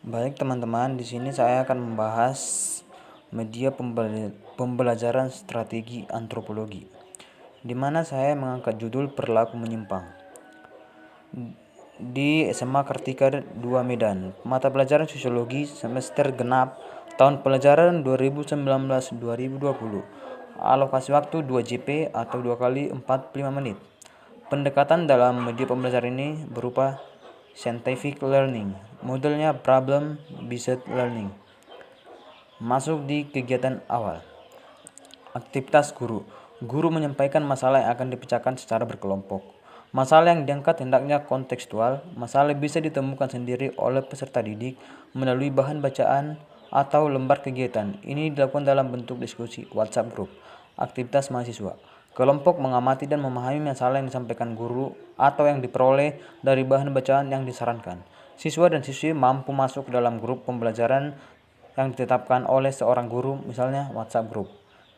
Baik teman-teman, di sini saya akan membahas media pembelajaran strategi antropologi, di mana saya mengangkat judul perilaku menyimpang. Di SMA Kartika 2 Medan, mata pelajaran sosiologi semester genap tahun pelajaran 2019-2020. Alokasi waktu 2 JP atau 2 kali 45 menit. Pendekatan dalam media pembelajaran ini berupa scientific learning, modelnya problem based learning. Masuk di kegiatan awal. Aktivitas guru. Guru menyampaikan masalah yang akan dipecahkan secara berkelompok. Masalah yang diangkat hendaknya kontekstual. Masalah bisa ditemukan sendiri oleh peserta didik melalui bahan bacaan atau lembar kegiatan. Ini dilakukan dalam bentuk diskusi WhatsApp group. Aktivitas mahasiswa. Kelompok mengamati dan memahami masalah yang disampaikan guru atau yang diperoleh dari bahan bacaan yang disarankan. Siswa dan siswi mampu masuk ke dalam grup pembelajaran yang ditetapkan oleh seorang guru, misalnya WhatsApp group.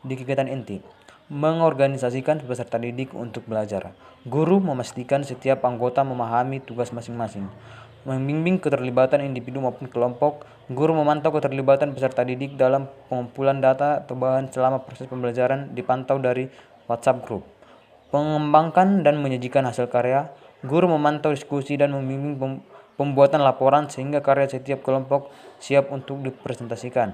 Di kegiatan inti, mengorganisasikan peserta didik untuk belajar. Guru memastikan setiap anggota memahami tugas masing-masing. Membimbing keterlibatan individu maupun kelompok. Guru memantau keterlibatan peserta didik dalam pengumpulan data atau bahan selama proses pembelajaran dipantau dari WhatsApp group. Mengembangkan dan menyajikan hasil karya. Guru memantau diskusi dan membimbing pembuatan laporan sehingga karya setiap kelompok siap untuk dipresentasikan.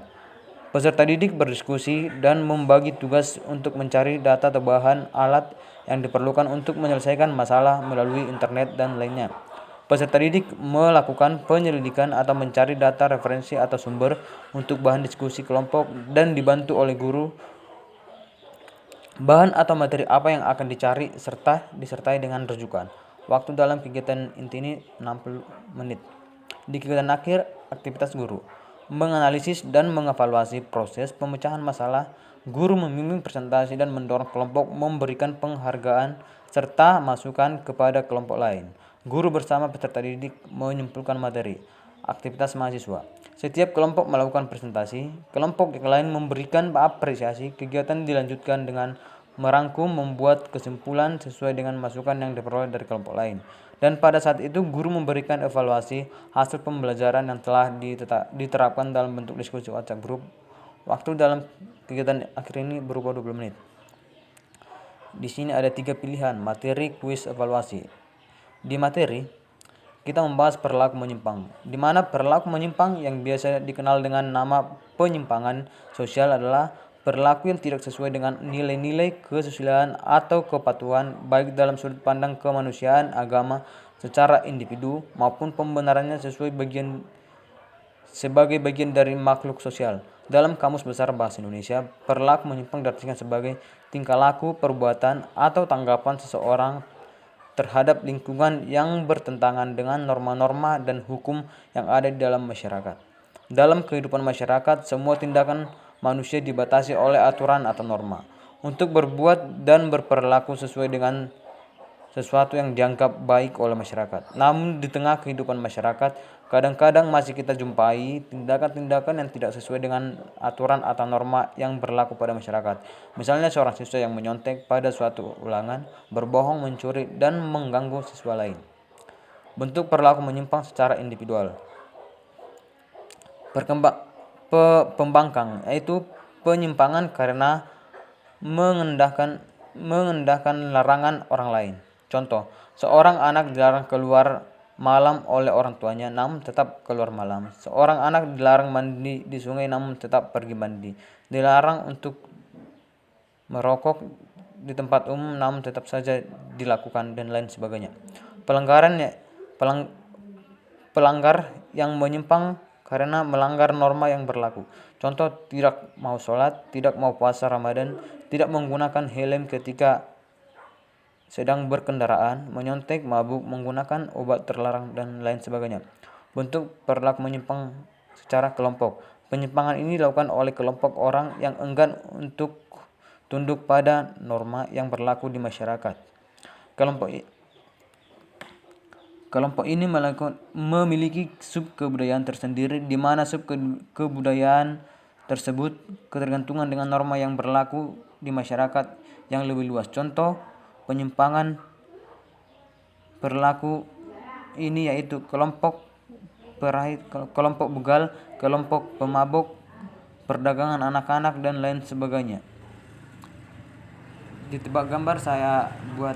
Peserta didik berdiskusi dan membagi tugas untuk mencari data atau bahan alat yang diperlukan untuk menyelesaikan masalah melalui internet dan lainnya. Peserta didik melakukan penyelidikan atau mencari data referensi atau sumber untuk bahan diskusi kelompok dan dibantu oleh guru. Bahan atau materi apa yang akan dicari serta disertai dengan rujukan. Waktu dalam kegiatan inti ini 60 menit. Di kegiatan akhir, aktivitas guru. Menganalisis dan mengevaluasi proses pemecahan masalah. Guru membimbing presentasi dan mendorong kelompok memberikan penghargaan serta masukan kepada kelompok lain. Guru bersama peserta didik menyimpulkan materi. Aktivitas mahasiswa. Setiap kelompok melakukan presentasi, kelompok yang lain memberikan apresiasi. Kegiatan dilanjutkan dengan merangkum, membuat kesimpulan sesuai dengan masukan yang diperoleh dari kelompok lain. Dan pada saat itu guru memberikan evaluasi hasil pembelajaran yang telah diterapkan dalam bentuk diskusi WhatsApp group. Waktu dalam kegiatan akhir ini berupa 20 menit. Di sini ada 3 pilihan, materi, kuis, evaluasi. Di materi, kita membahas perilaku menyimpang, di mana perilaku menyimpang yang biasa dikenal dengan nama penyimpangan sosial adalah perilaku yang tidak sesuai dengan nilai-nilai kesusilaan atau kepatuhan baik dalam sudut pandang kemanusiaan, agama, secara individu maupun pembenarannya sebagai bagian dari makhluk sosial. Dalam Kamus Besar Bahasa Indonesia, perilaku menyimpang diartikan sebagai tingkah laku, perbuatan, atau tanggapan seseorang terhadap lingkungan yang bertentangan dengan norma-norma dan hukum yang ada di dalam masyarakat. Dalam kehidupan masyarakat, semua tindakan manusia dibatasi oleh aturan atau norma untuk berbuat dan berperilaku sesuai dengan sesuatu yang dianggap baik oleh masyarakat. Namun di tengah kehidupan masyarakat, kadang-kadang masih kita jumpai tindakan-tindakan yang tidak sesuai dengan aturan atau norma yang berlaku pada masyarakat. Misalnya seorang siswa yang menyontek pada suatu ulangan, berbohong, mencuri, dan mengganggu siswa lain. Bentuk perilaku menyimpang secara individual. Pembangkang, yaitu penyimpangan karena mengendahkan larangan orang lain. Contoh, seorang anak dilarang keluar malam oleh orang tuanya namun tetap keluar malam. Seorang anak dilarang mandi di sungai namun tetap pergi mandi. Dilarang untuk merokok di tempat umum namun tetap saja dilakukan dan lain sebagainya. Pelanggar yang menyimpang karena melanggar norma yang berlaku. Contoh, tidak mau sholat, tidak mau puasa Ramadan, tidak menggunakan helm ketika sedang berkendaraan, menyontek, mabuk, menggunakan obat terlarang, dan lain sebagainya. Bentuk perilaku menyimpang secara kelompok. Penyimpangan ini dilakukan oleh kelompok orang yang enggan untuk tunduk pada norma yang berlaku di masyarakat. Kelompok ini memiliki sub-kebudayaan tersendiri, di mana sub-kebudayaan tersebut ketergantungan dengan norma yang berlaku di masyarakat yang lebih luas. Contoh penyimpangan perilaku ini yaitu kelompok peraih, kelompok begal, kelompok pemabuk, perdagangan anak-anak, dan lain sebagainya. Di tebak gambar saya buat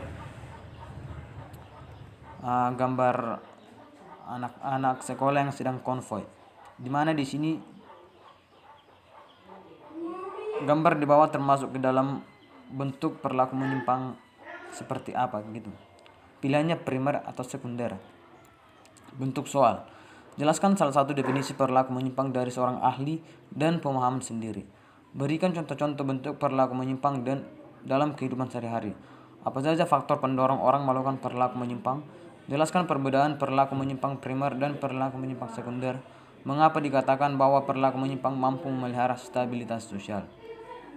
gambar anak-anak sekolah yang sedang konvoi, dimana di sini gambar di bawah termasuk ke dalam bentuk perilaku menyimpang seperti apa gitu. Pilihannya primer atau sekunder. Bentuk soal: jelaskan salah satu definisi perilaku menyimpang dari seorang ahli dan pemahaman sendiri. Berikan contoh-contoh bentuk perilaku menyimpang dan dalam kehidupan sehari-hari. Apa saja faktor pendorong orang melakukan perilaku menyimpang? Jelaskan perbedaan perilaku menyimpang primer dan perilaku menyimpang sekunder. Mengapa dikatakan bahwa perilaku menyimpang mampu memelihara stabilitas sosial?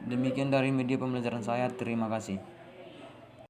Demikian dari media pembelajaran saya. Terima kasih.